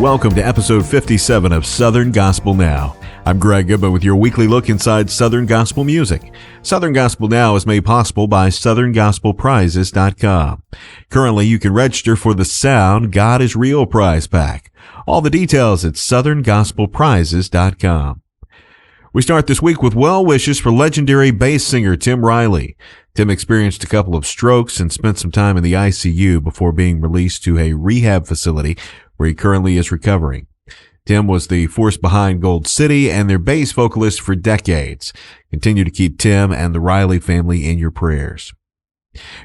Welcome to episode 57 of Southern Gospel Now. I'm Greg Goodman with your weekly look inside Southern Gospel music. Southern Gospel Now is made possible by SouthernGospelPrizes.com. Currently, you can register for the Sound God is Real prize pack. All the details at SouthernGospelPrizes.com. We start this week with well wishes for legendary bass singer Tim Riley. Tim experienced a couple of strokes and spent some time in the ICU before being released to a rehab facility where he currently is recovering. Tim was the force behind Gold City and their bass vocalist for decades. Continue to keep Tim and the Riley family in your prayers.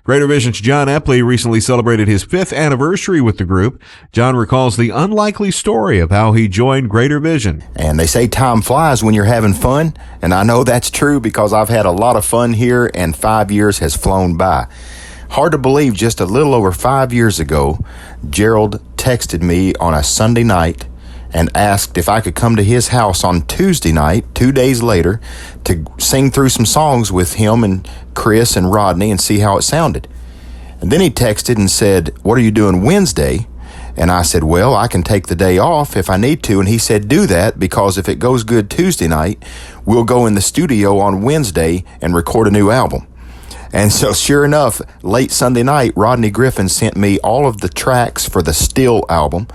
Greater Vision's John Epley recently celebrated his 5th anniversary with the group. John recalls the unlikely story of how he joined Greater Vision. And they say time flies when you're having fun, and I know that's true because I've had a lot of fun here, and 5 years has flown by. Hard to believe, just a little over 5 years ago, Gerald texted me on a Sunday night and asked if I could come to his house on Tuesday night, 2 days later, to sing through some songs with him and Chris and Rodney and see how it sounded. And then he texted and said, "What are you doing Wednesday?" And I said, "Well, I can take the day off if I need to." And he said, "Do that, because if it goes good Tuesday night, we'll go in the studio on Wednesday and record a new album." And so sure enough, late Sunday night, Rodney Griffin sent me all of the tracks for the Still album.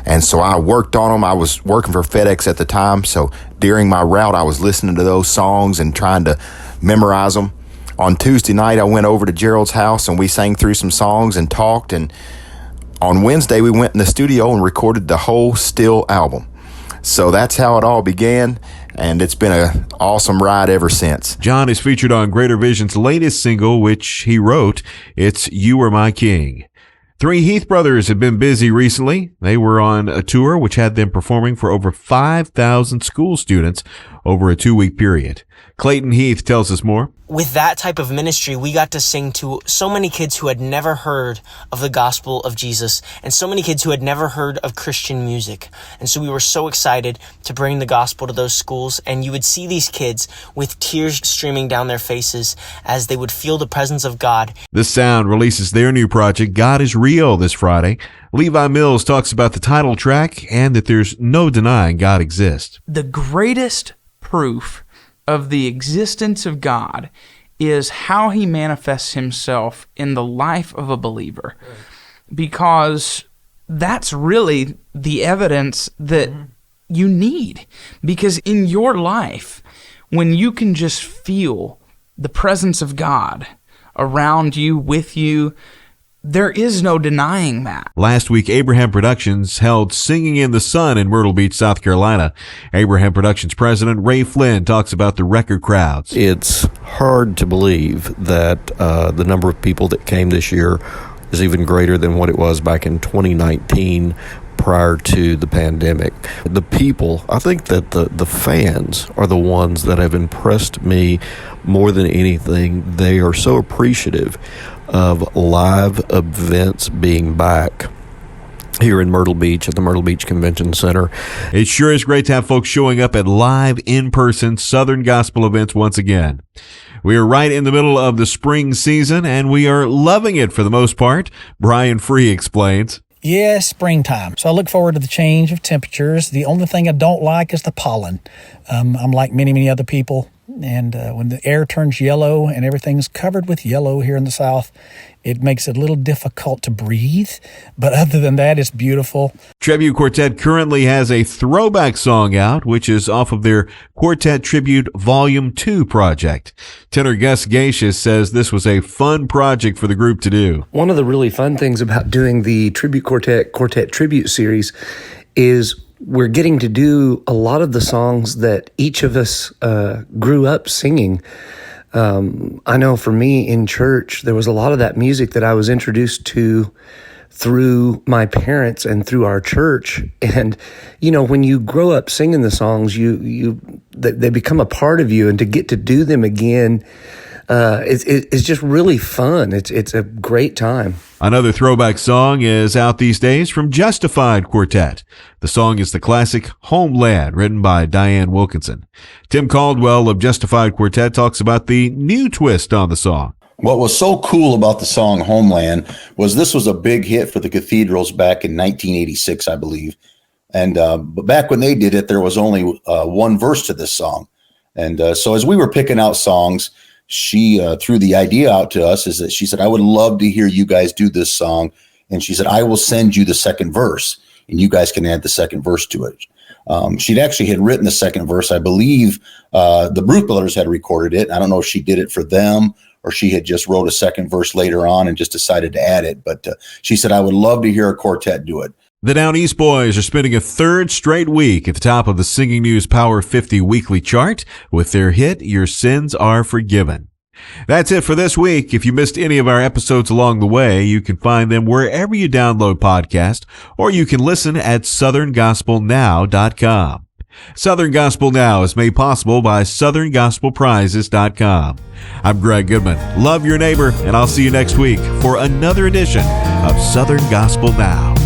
And so I worked on them. I was working for FedEx at the time. So during my route, I was listening to those songs and trying to memorize them. On Tuesday night, I went over to Gerald's house and we sang through some songs and talked. And on Wednesday, we went in the studio and recorded the whole Still album. So that's how it all began, and it's been an awesome ride ever since. John is featured on Greater Vision's latest single, which he wrote. It's You Are My King. Three Heath brothers have been busy recently. They were on a tour which had them performing for over 5,000 school students over a 2-week period. Clayton Heath tells us more. With that type of ministry, we got to sing to so many kids who had never heard of the gospel of Jesus and so many kids who had never heard of Christian music. And so we were so excited to bring the gospel to those schools, and you would see these kids with tears streaming down their faces as they would feel the presence of God. The Sound releases their new project, God is Real, this Friday. Levi Mills talks about the title track and that there's no denying God exists. The greatest proof of the existence of God is how he manifests himself in the life of a believer. Because that's really the evidence that you need. Because in your life, when you can just feel the presence of God around you, with you, there is no denying that. Last week, Abraham Productions held Singing in the Sun in Myrtle Beach, South Carolina. Abraham Productions president Ray Flynn talks about the record crowds. It's hard to believe that the number of people that came this year is even greater than what it was back in 2019 prior to the pandemic. The people, I think that the fans are the ones that have impressed me more than anything. They are so appreciative of live events being back here in Myrtle Beach at the Myrtle Beach Convention Center. It sure is great to have folks showing up at live, in-person Southern Gospel events once again. We are right in the middle of the spring season, and we are loving it for the most part. Brian Free explains. Yeah, springtime. So I look forward to the change of temperatures. The only thing I don't like is the pollen. I'm like many other people. And when the air turns yellow and everything's covered with yellow here in the South, it makes it a little difficult to breathe. But other than that, it's beautiful. Tribute Quartet currently has a throwback song out, which is off of their Quartet Tribute Volume 2 project. Tenor Gus Gacious says this was a fun project for the group to do. One of the really fun things about doing the Tribute Quartet Tribute series is we're getting to do a lot of the songs that each of us grew up singing. I know for me in church, there was a lot of that music that I was introduced to through my parents and through our church. And, you know, when you grow up singing the songs, they become a part of you, and to get to do them again, it's just really fun. It's a great time. Another throwback song is out these days from Justified Quartet. The song is the classic Homeland, written by Diane Wilkinson. Tim Caldwell of Justified Quartet talks about the new twist on the song. What was so cool about the song Homeland was this was a big hit for the cathedrals back in 1986, I believe, And but back when they did it, there was only one verse to this song. And so as we were picking out songs, she threw the idea out to us, is that she said, I would love to hear you guys do this song. And she said, I will send you the second verse, and you guys can add the second verse to it. She'd actually had written the second verse. I believe the Bruce Brothers had recorded it. I don't know if she did it for them or she had just wrote a second verse later on and just decided to add it. But she said, I would love to hear a quartet do it. The Down East Boys are spending a third straight week at the top of the Singing News Power 50 weekly chart with their hit, Your Sins Are Forgiven. That's it for this week. If you missed any of our episodes along the way, you can find them wherever you download podcasts, or you can listen at southerngospelnow.com. Southern Gospel Now is made possible by southerngospelprizes.com. I'm Greg Goodman. Love your neighbor, and I'll see you next week for another edition of Southern Gospel Now.